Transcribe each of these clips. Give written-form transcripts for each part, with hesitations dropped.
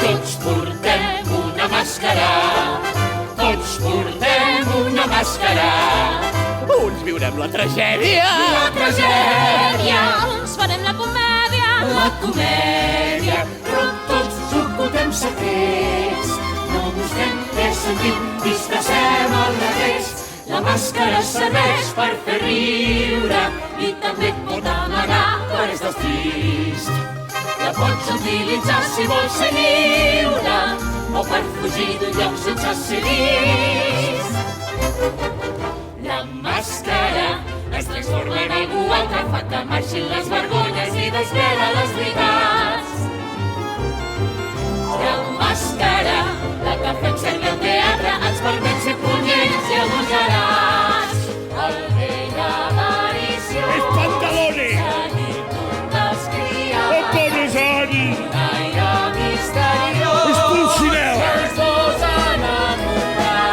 Tots portem una màscara, tots portem una màscara. Uns viurem la tragèdia, Uns farem la comèdia, però tots ocultem secrets. No mostrem què sentim, disfressem el revés. La màscara serveix per fer riure i també pot amagar quan estàs trist. La pots utilitzar si vols ser lliure o per fugir d'un lloc sense ser vist. La màscara es transforma en algú altre, fa que marxin les vergonyes i desvela les veritats. La màscara, la que fem servir al teatre, ens permet ser punyents i agosarats. El vell aparició els pantalones, descria el pobresoni, un aire misteriós. els pulsineu, Els dos enamorats,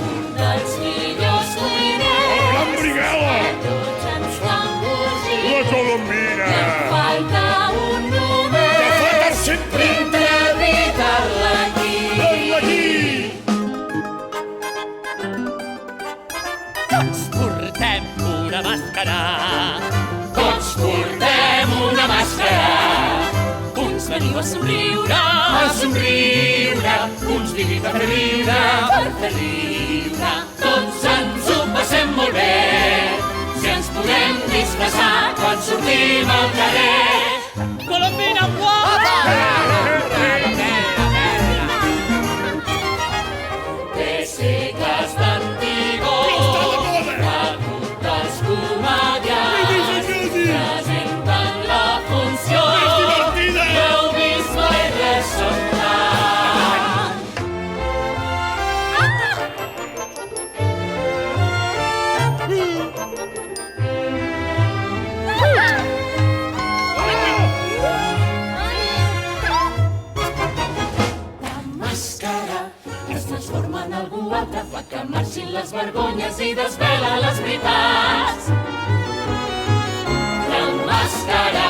un dels millors cuiners. gran briguela, Tots ens fan fugir la colombina, i en falta un només. que fa per sempre Entre evitar-la aquí. Tots portem una màscara, Tots portem una màscara, uns veniu a somriure, uns vivim a fer riure, per fer riure. tots ens ho passem molt bé. Si ens podem disfressar quan sortim al carrer. Colombina, guapa! De segles d'antigor, l'acut dels comediants presenten la funció. divertida! No heu vist mai res semblant. La màscara es transforma en algú altre, fa que marxin les vergonyes i desvela les veritats. La màscara